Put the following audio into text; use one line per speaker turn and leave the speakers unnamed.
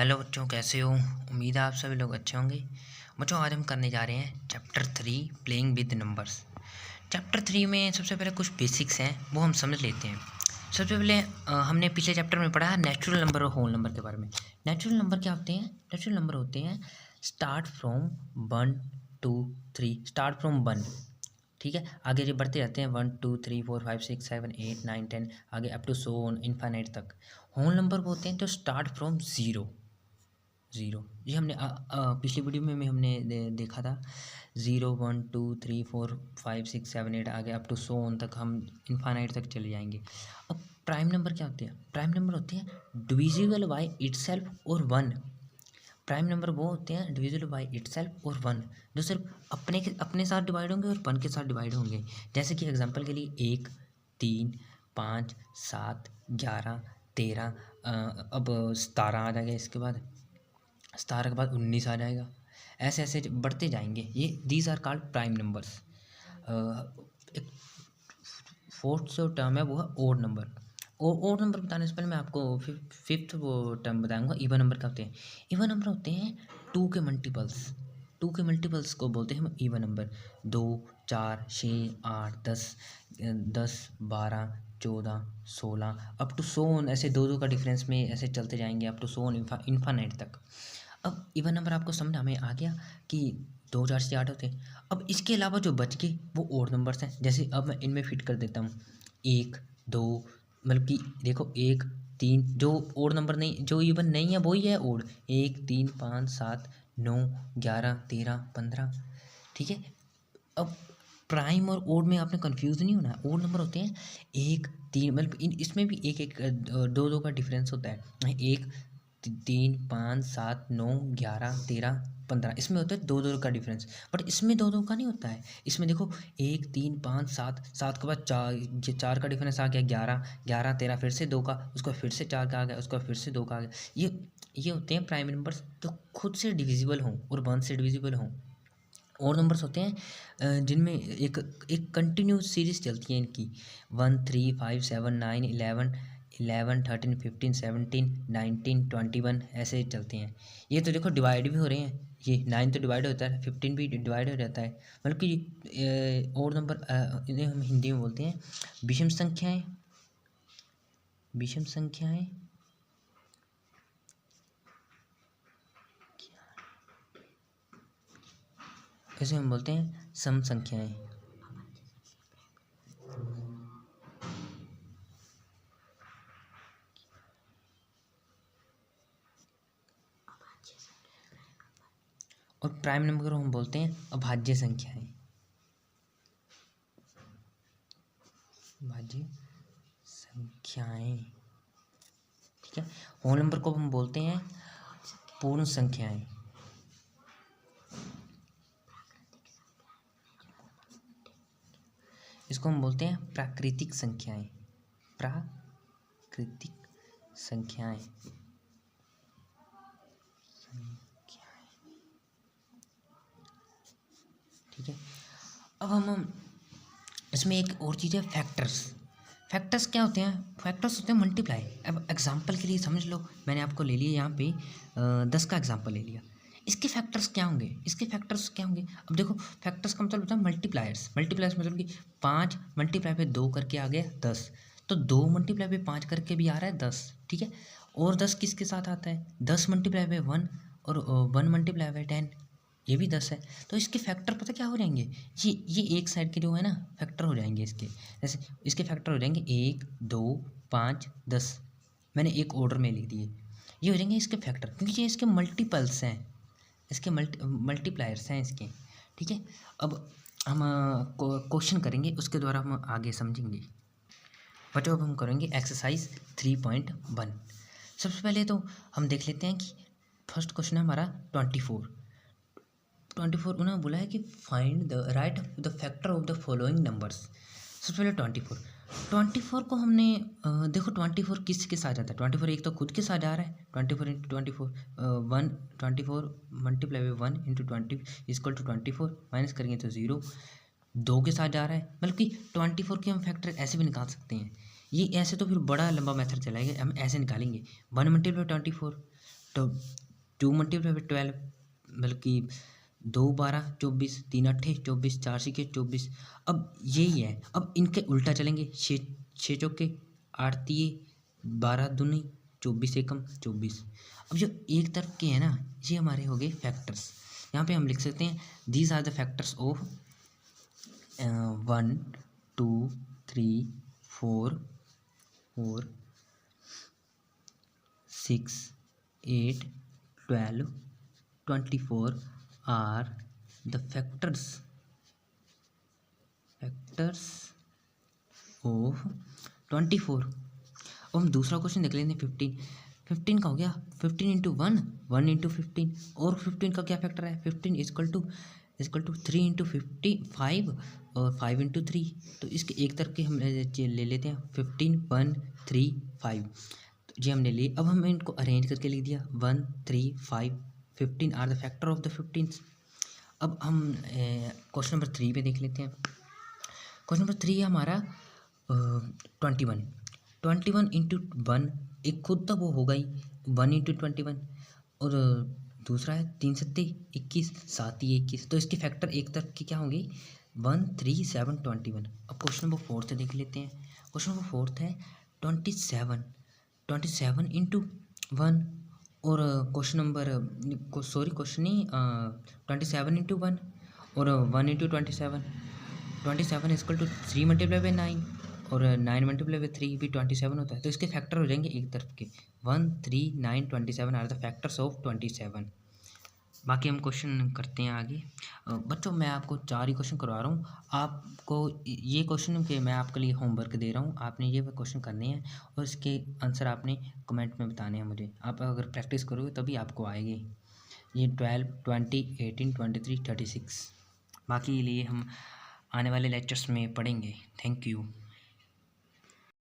Hello बच्चों, कैसे हो? उम्मीद है आप सभी लोग अच्छे होंगे। बच्चों, आज हम करने जा रहे हैं chapter 3 playing with numbers. Chapter 3 में सबसे पहले कुछ बेसिक्स हैं, वो हम समझ लेते हैं। सबसे पहले हमने पिछले चैप्टर में पढ़ा है नेचुरल नंबर और होल नंबर के बारे में। नेचुरल नंबर क्या होते हैं? नेचुरल नंबर होते हैं स्टार्ट फ्रॉम 1 2 3, स्टार्ट फ्रॉम 1, ठीक है। आगे जो बढ़ते जाते हैं 1 2 3 4 5 6 7 8 9 10, आगे up to so on infinite तक। होल नंबर वो होते हैं जो स्टार्ट फ्रॉम ज़ीरो। ये हमने पिछली वीडियो में हमने देखा था। 0 1 2 3 4 5 6 7 8, आगे अप टू सो ऑन तक हम इनफाइनाइट तक चले जाएंगे। अब प्राइम नंबर क्या होते हैं? प्राइम नंबर होते हैं डिविजिबल बाय इटसेल्फ और वन। प्राइम नंबर वो होते हैं डिविजिबल बाय इटसेल्फ और वन, जो सिर्फ अपने साथ डिवाइड होंगे और वन के साथ डिवाइड होंगे। जैसे कि एग्जांपल के लिए 1 3 5 7 11 13, अब 17 आ जाएगा, इसके बाद 17 के बाद 19 आ जाएगा। ऐसे ऐसे बढ़ते जाएंगे। ये these are called prime numbers. एक फोर्थ जो टर्म है वो है ओड नंबर। ओड नंबर बताने से पहले मैं आपको फिफ्थ वो टर्म बताऊंगा। इवन नंबर क्या होते हैं? इवन नंबर होते हैं टू के मल्टीपल्स। टू के मल्टीपल्स को बोलते हैं हम even number. 2 4 6 8 10, 10 12 14 16 up to so on, ऐसे दो का डिफरेंस में ऐसे चलते जाएंगे up to so on infinite तक। अब इवन नंबर आपको समझ में आ गया कि 2 4 6 8 होते हैं। अब इसके अलावा जो बच गए वो ओड नंबर्स हैं। जैसे अब मैं इनमें फिट कर देता हूँ 1 2, मतलब कि देखो 1 3, जो ओड नंबर नहीं, जो इवन नहीं है वही है ओड। 1 3 5 7 9 11 13 15, ठीक है। अब प्राइम और ओड में आपने कंफ्यूज नहीं होना है। ओड नंबर होते हैं 1 3, मतलब इसमें भी एक एक दो का डिफरेंस होता है। 1 3 5 7 9 11 13 15, इसमें होता है दो का डिफरेंस। बट इसमें दो का नहीं होता है। इसमें देखो 1 3 5 7, 7 के बाद 4, ये 4 का डिफरेंस आ गया 11 11 13, फिर से 2 का, उसका फिर से 4 का आ गया, उसका फिर से 2 का आ गया। ये होते हैं प्राइम नंबर्स जो खुद से डिविजिबल हों और वन से डिविजिबल हों। और नंबर्स होते हैं जिनमें एक एक कंटिन्यूस सीरीज चलती है इनकी। 1 3 5 7 9 11 11 13 15 17 19 21, ऐसे चलते हैं। ये तो देखो डिवाइड भी हो रहे हैं। ये 9 तो डिवाइड होता है, 15 भी डिवाइड हो जाता है। मतलब कि और नंबर इन्हें हम हिंदी में बोलते हैं विषम संख्याएं। विषम संख्याएं इसे हम बोलते हैं सम संख्याएं। और प्राइम नंबर को हम बोलते हैं अभाज्य संख्याएं। अभाज्य संख्याएं, ठीक है। होल नंबर को हम बोलते हैं पूर्ण संख्याएं। इसको हम बोलते हैं प्राकृतिक संख्याएं। प्राकृतिक संख्याएं, ठीक है। अब हम इसमें एक और चीज़ है फैक्टर्स। फैक्टर्स क्या होते हैं? फैक्टर्स होते हैं मल्टीप्लाई। अब एग्जांपल के लिए समझ लो, मैंने आपको ले लिया यहाँ पे 10 का एग्जांपल ले लिया। इसके फैक्टर्स क्या होंगे? इसके फैक्टर्स क्या होंगे? अब देखो, फैक्टर्स का मतलब होता है मल्टीप्लायर्स। मल्टीप्लायर्स मतलब कि 5 मल्टीप्लाई पे 2 करके आ गया 10, तो 2 मल्टीप्लाई पे 5 करके भी आ रहा है 10, ठीक है। और 10 किसके साथ आता है? 10 मल्टीप्लाई पे 1, और 1 मल्टीप्लाई पे 10, ये भी 10 है। तो इसके फैक्टर पता क्या हो जाएंगे? ये एक साइड के जो है ना फैक्टर हो जाएंगे इसके। जैसे इसके फैक्टर हो जाएंगे 1 2 5 10, मैंने एक ऑर्डर में लिख दिए। ये हो जाएंगे इसके फैक्टर, क्योंकि ये इसके मल्टीपल्स हैं, इसके मल्टीप्लायर्स हैं इसके, ठीक है। अब हम क्वेश्चन करेंगे, उसके द्वारा हम आगे समझेंगे। बच्चों, अब हम करेंगे एक्सरसाइज 3.1। सबसे पहले तो हम देख लेते हैं कि फर्स्ट क्वेश्चन है हमारा 24। उन्होंने बोला है कि find the right the factor of the following numbers. सबसे पहले 24 को हमने देखो 24 किसके साथ जाता है? 24 एक तो खुद के साथ जा रहा है, 24 into 24 1, 24 multiply by 1 into 20 equal to 24, minus करेंगे तो 0। 2 के साथ जा रहा है, मतलब कि 24 के हम फैक्टर ऐसे भी निकाल सकते हैं। ये ऐसे तो फिर बड़ा लंबा मेथड चलाएगा, हम ऐसे निकालेंगे 1 मल्टीप्लाई 24 तो 2 मल्टीप्लाई बाई 12 मतलब कि 2 12 24, 3 8 24, 4 6 24। अब यही है, अब इनके उल्टा चलेंगे। 6 चौके 8 तिये 12 दूनी 24 एकम 24। अब जो एक तरफ के हैं ना, ये हमारे हो गए फैक्टर्स। यहाँ पे हम लिख सकते हैं these are the factors of 1 2 3 4 6 8 12 24 are the factors of 24। अब हम दूसरा क्वेश्चन देख लेते हैं। 15 का हो गया 15 इंटू 1, 1 इंटू 15। और 15 का क्या फैक्टर है? 15 इजकल टू 3 इंटू 5 और 5 इंटू 3। तो इसके एक तरफ के हम ले लेते हैं 15 1 3 5। तो ये हमने लिए। अब हम इनको अरेंज करके लिख दिया 1 3 5 15 are the factor of the 15। अब हम क्वेश्चन नंबर 3 पे देख लेते हैं। क्वेश्चन नंबर 3 हमारा 21 इंटू 1, एक खुद तो वो होगा ही 1 इंटू 21, और दूसरा है 3 सत्ते 21, 7 ही 21। तो इसके फैक्टर एक तरफ की क्या होंगे 1 3 7 21। अब क्वेश्चन नंबर 4 से देख लेते हैं। क्वेश्चन नंबर 4 है 27 इंटू 1, और क्वेश्चन नहीं 27 इंटू 1 और 1 into 27 equal to 3 multiply by 9, और 9 मल्टीप्लाई बाई 3 भी 27 होता है। तो इसके फैक्टर हो जाएंगे एक तरफ के 1 3 9 27 आर द फैक्टर्स ऑफ 27। बाकी हम क्वेश्चन करते हैं आगे। बच्चों मैं आपको 4 ही क्वेश्चन करवा रहा हूँ। आपको ये क्वेश्चन के मैं आपके लिए होमवर्क दे रहा हूँ, आपने ये क्वेश्चन करने हैं और इसके आंसर आपने कमेंट में बताने हैं मुझे। आप अगर प्रैक्टिस करोगे तभी आपको आएगी। ये 12 20 18 23 36। बाकी लिए हम आने वाले लेक्चर्स में पढ़ेंगे। Thank you.